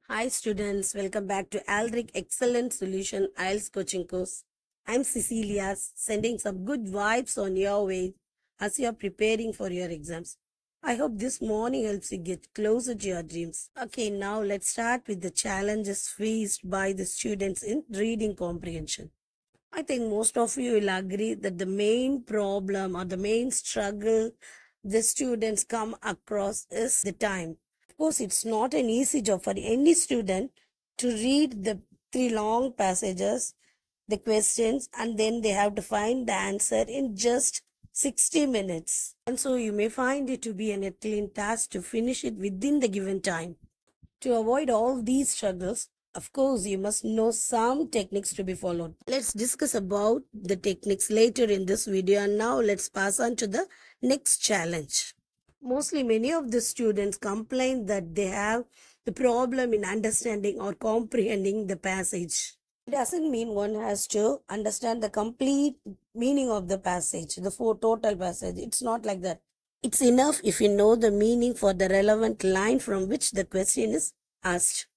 Hi students, welcome back to Aldrich Excellent Solution IELTS coaching course. I'm Cecilia, sending some good vibes on your way as you're preparing for your exams. I hope this morning helps you get closer to your dreams. Okay, now let's start with the challenges faced by the students in reading comprehension. I think most of you will agree that the main problem or the main struggle the students come across is the time. Of course, it's not an easy job for any student to read the three long passages, the questions, and then they have to find the answer in just 60 minutes. And so you may find it to be an Herculean task to finish it within the given time. To avoid all these struggles, of course, you must know some techniques to be followed. Let's discuss about the techniques later in this video, and now let's pass on to the next challenge. Mostly many of the students complain that they have the problem in understanding or comprehending the passage. It doesn't mean one has to understand the complete meaning of the passage, the total passage. It's not like that. It's enough if you know the meaning for the relevant line from which the question is asked.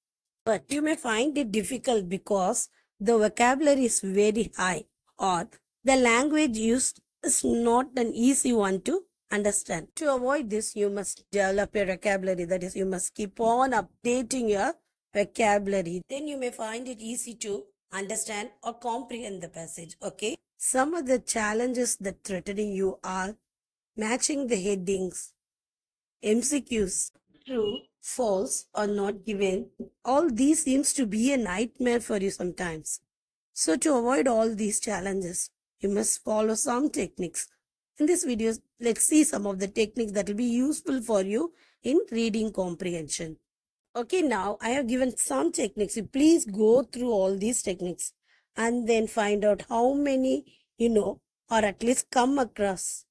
But you may find it difficult because the vocabulary is very high or the language used is not an easy one to understand. To avoid this, you must develop your vocabulary. That is, you must keep on updating your vocabulary. Then you may find it easy to understand or comprehend the passage. Okay. Some of the challenges that threatening you are matching the headings, MCQs, true, false, or not given. All these seems to be a nightmare for you sometimes. So to avoid all these challenges, you must follow some techniques. In this video, let's see some of the techniques that will be useful for you in reading comprehension. Okay, now I have given some techniques. You please go through all these techniques and then find out how many you know or at least come across.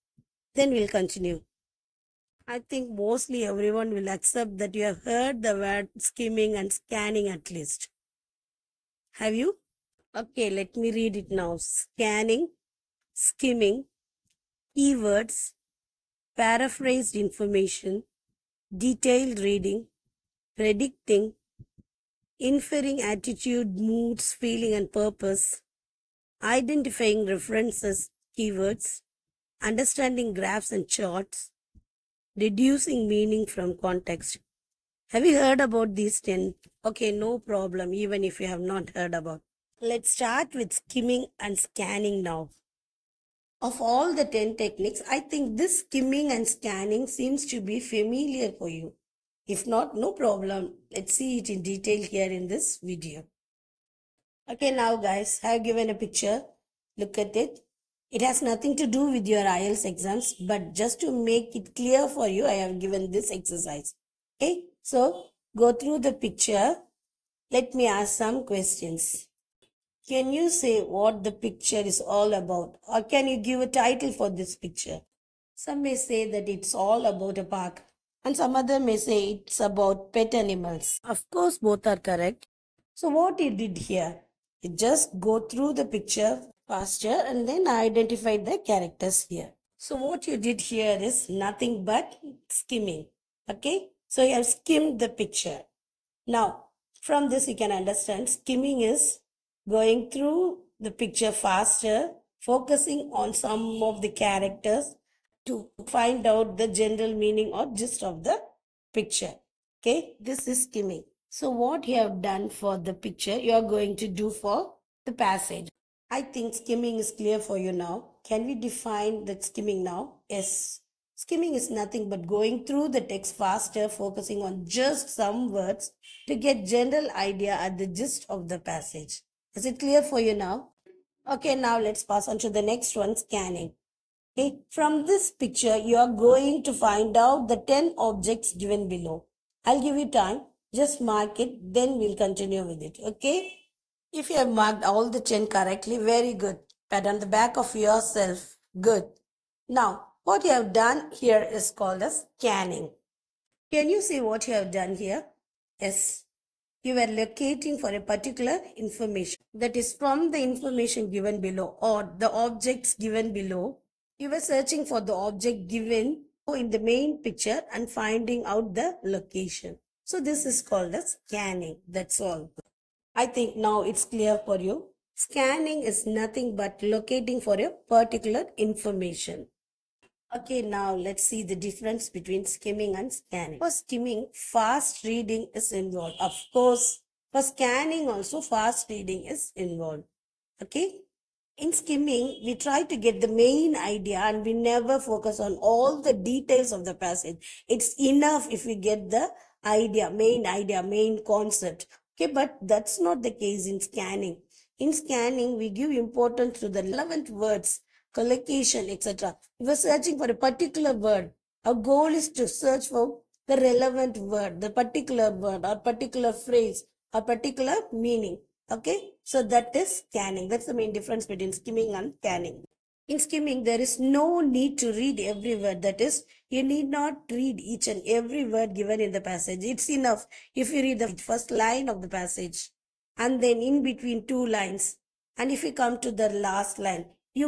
Then we'll continue. I think mostly everyone will accept that you have heard the word skimming and scanning at least. Have you? Okay, let me read it now. Scanning, skimming, keywords, paraphrased information, detailed reading, predicting, inferring attitude, moods, feeling and purpose, identifying references, keywords, understanding graphs and charts, deducing meaning from context. Have you heard about these 10? Okay, no problem, even if you have not heard about. Let's start with skimming and scanning now. Of all the 10 techniques, I think this skimming and scanning seems to be familiar for you. If not, no problem. Let's see it in detail here in this video. Okay, now guys, I have given a picture. Look at it. It has nothing to do with your IELTS exams, but just to make it clear for you, I have given this exercise. Okay, so go through the picture. Let me ask some questions. Can you say what the picture is all about? Or can you give a title for this picture? Some may say that it's all about a park. And some other may say it's about pet animals. Of course, both are correct. So what you did here? You just go through the picture faster and then identify the characters here. So what you did here is nothing but skimming. Okay. So you have skimmed the picture. Now, from this you can understand skimming is going through the picture faster, focusing on some of the characters to find out the general meaning or gist of the picture. Okay, this is skimming. So what you have done for the picture, you are going to do for the passage. I think skimming is clear for you now. Can we define the skimming now? Yes. Skimming is nothing but going through the text faster, focusing on just some words to get general idea at the gist of the passage. Is it clear for you now? Okay, now let's pass on to the next one, scanning. Okay, from this picture, you are going to find out the 10 objects given below. I'll give you time. Just mark it, then we'll continue with it. Okay? If you have marked all the 10 correctly, very good. Pat on the back of yourself. Good. Now, what you have done here is called as scanning. Can you see what you have done here? Yes. You are locating for a particular information. That is from the information given below or the objects given below. You were searching for the object given in the main picture and finding out the location. So this is called as scanning. That's all. I think now it's clear for you. Scanning is nothing but locating for a particular information. Okay, now let's see the difference between skimming and scanning. For skimming, fast reading is involved. Of course, for scanning also fast reading is involved. Okay. In skimming, we try to get the main idea and we never focus on all the details of the passage. It's enough if we get the idea, main concept. Okay, but that's not the case in scanning. In scanning, we give importance to the relevant words, collocation, etc. If we're searching for a particular word, our goal is to search for the relevant word, the particular word or particular phrase or particular meaning. Okay, so that is scanning. That's the main difference between skimming and scanning. In skimming, there is no need to read every word. That is, you need not read each and every word given in the passage. It's enough if you read the first line of the passage and then in between two lines. And if you come to the last line, you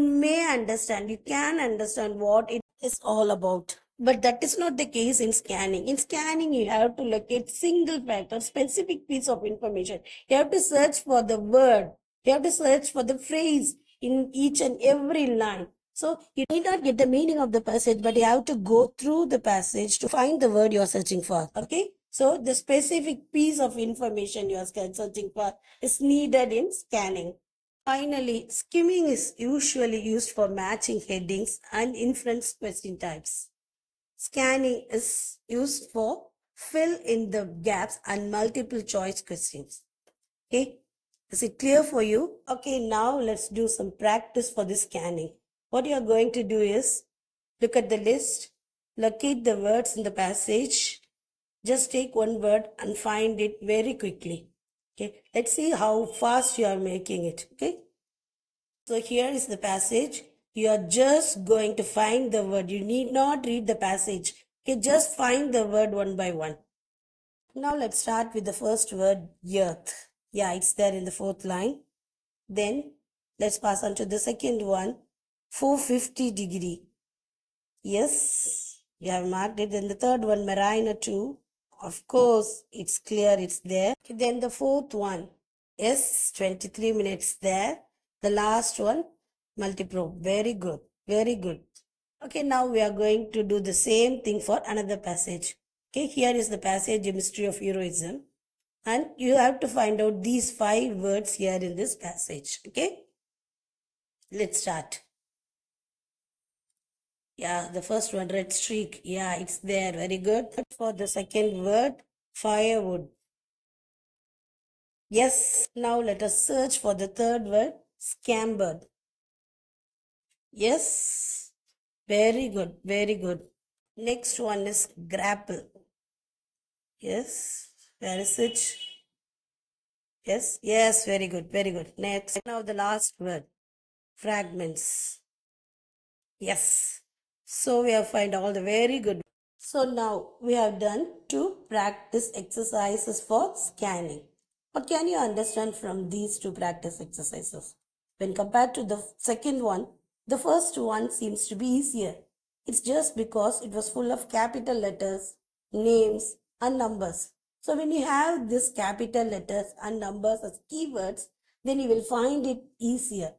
can understand what it is all about. But that is not the case in scanning. In scanning, you have to locate single fact or specific piece of information. You have to search for the word. You have to search for the phrase in each and every line. So you need not get the meaning of the passage, but you have to go through the passage to find the word you are searching for. Okay. So the specific piece of information you are searching for is needed in scanning. Finally, skimming is usually used for matching headings and inference question types. Scanning is used for fill in the gaps and multiple choice questions. Okay, is it clear for you? Okay, now let's do some practice for the scanning. What you are going to do is look at the list, locate the words in the passage. Just take one word and find it very quickly. Okay, let's see how fast you are making it. Okay, so here is the passage. You are just going to find the word. You need not read the passage. Okay, just find the word one by one. Now let's start with the first word, earth. Yeah, it's there in the fourth line. Then let's pass on to the second one, 450 degree. Yes, we have marked it. Then the third one, Marina 2. Of course, it's clear, it's there. Okay, then the fourth one, yes, 23 minutes there. The last one, multiprobe. Very good, very good. Okay, now we are going to do the same thing for another passage. Okay, here is the passage, A Mystery of Heroism. And you have to find out these 5 words here in this passage. Okay, let's start. Yeah, the first one, red streak. Yeah, it's there. Very good. For the second word, firewood. Yes. Now let us search for the third word, scampered. Yes. Very good. Very good. Next one is grapple. Yes. Where is it? Yes. Yes. Very good. Very good. Next. Now the last word, fragments. Yes. So we have found all the very good. So now we have done 2 practice exercises for scanning. What can you understand from these 2 practice exercises? When compared to the second one, the first one seems to be easier. It's just because it was full of capital letters, names and numbers. So when you have this capital letters and numbers as keywords, then you will find it easier.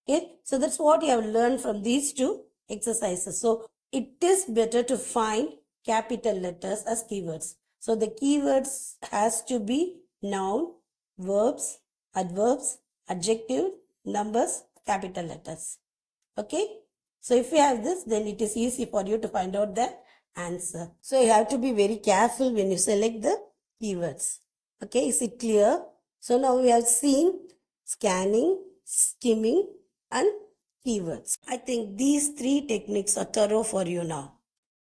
Okay, so that's what you have learned from these 2 exercises. So it is better to find capital letters as keywords. So the keywords has to be noun, verbs, adverbs, adjective, numbers, capital letters. Okay. So if you have this, then it is easy for you to find out the answer. So you have to be very careful when you select the keywords. Okay. Is it clear? So now we have seen scanning, skimming and keywords. I think these 3 techniques are thorough for you now.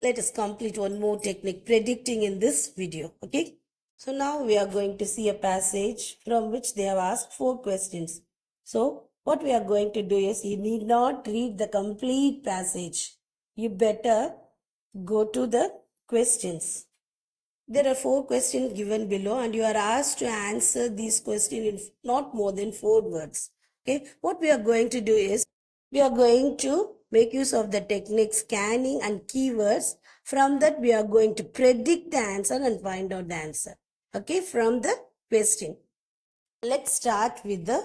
Let us complete one more technique, predicting, in this video. Okay. So now we are going to see a passage from which they have asked 4 questions. So what we are going to do is, you need not read the complete passage. You better go to the questions. There are 4 questions given below and you are asked to answer these questions in not more than 4 words. Okay. What we are going to do is, we are going to make use of the technique scanning and keywords From that, we are going to predict the answer and find out the answer. Okay, from the question. Let's start with the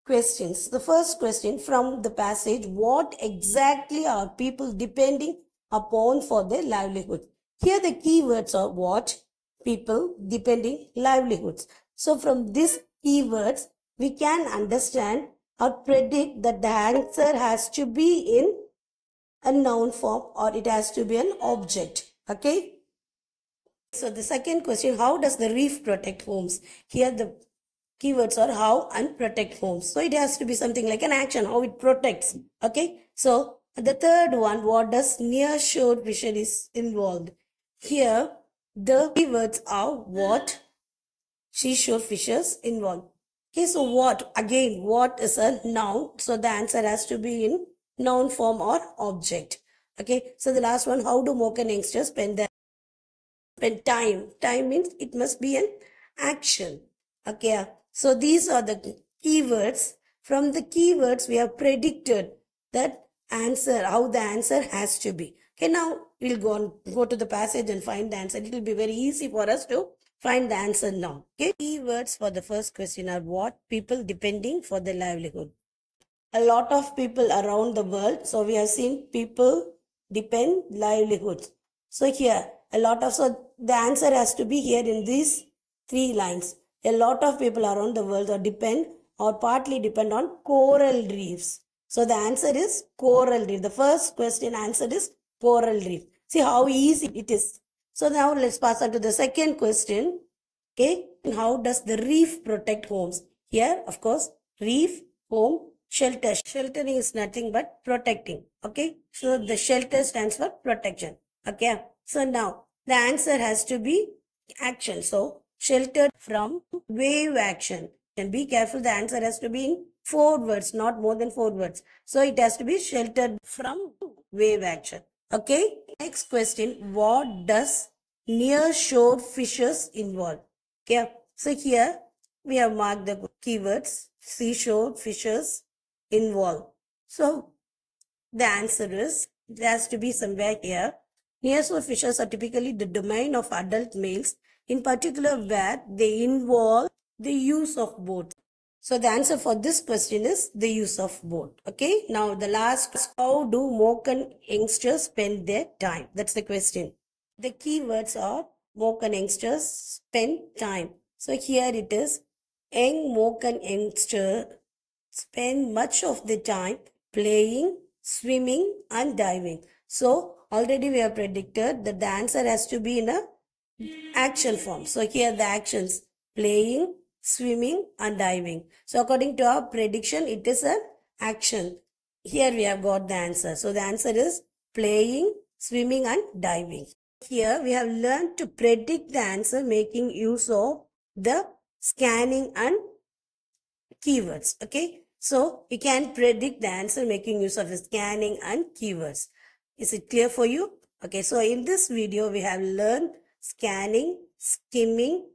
questions. The first question from the passage, what exactly are people depending upon for their livelihood? Here the keywords are what? People depending livelihoods. So from these keywords, we can understand or predict that the answer has to be in a noun form or it has to be an object. Okay. So the second question, how does the reef protect homes? Here the keywords are how and protect homes. So it has to be something like an action, how it protects. Okay. So the third one, what does near shore fisheries involved? Here the keywords are what, seashore fishes involved. Okay. So what, again, what is a noun? So the answer has to be in noun form or object. Okay. So the last one, how do Mocha youngsters spend time? Time means it must be an action. Okay. So these are the keywords. From the keywords, we have predicted that answer, how the answer has to be. Okay, now we'll go to the passage and find the answer. It will be very easy for us to find the answer now. Okay, keywords for the first question are what? People depending for their livelihood. A lot of people around the world. So we have seen people depend livelihoods. So here, so the answer has to be here in these 3 lines. A lot of people around the world depend or partly depend on coral reefs. So the answer is coral reef. The first question answer is coral reef. See how easy it is. So now let's pass on to the second question. Okay, how does the reef protect homes? Here, of course, reef, home, shelter. Sheltering is nothing but protecting. Okay, so the shelter stands for protection. Okay, so now the answer has to be action. So sheltered from wave action. And be careful, the answer has to be in 4 words, not more than 4 words. So it has to be sheltered from wave action. Okay, next question, what does near shore fishes involve? Okay, so here we have marked the keywords, seashore fishes involve. So the answer is, it has to be somewhere here. Nearshore fishes are typically the domain of adult males, in particular where they involve the use of boats. So the answer for this question is the use of boat. Okay. Now the last, how do Mocha youngsters spend their time? That's the question. The keywords are Mocha youngsters spend time. So here it is, young Mocha youngsters spend much of the time playing, swimming and diving. So already we have predicted that the answer has to be in a action form. So here the actions, playing, swimming and diving. So according to our prediction, it is an action. Here we have got the answer. So the answer is playing, swimming and diving. Here we have learned to predict the answer making use of the scanning and keywords. Okay. So you can predict the answer making use of the scanning and keywords. Is it clear for you? Okay. So in this video, we have learned scanning, skimming,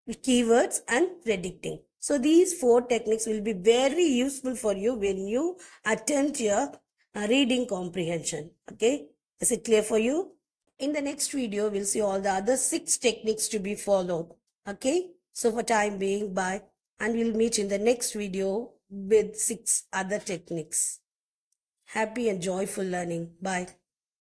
keywords and predicting. So these 4 techniques will be very useful for you when you attempt your reading comprehension. Okay. Is it clear for you? In the next video, we'll see all the other 6 techniques to be followed. Okay. So for time being, bye. And we'll meet in the next video with 6 other techniques. Happy and joyful learning. Bye.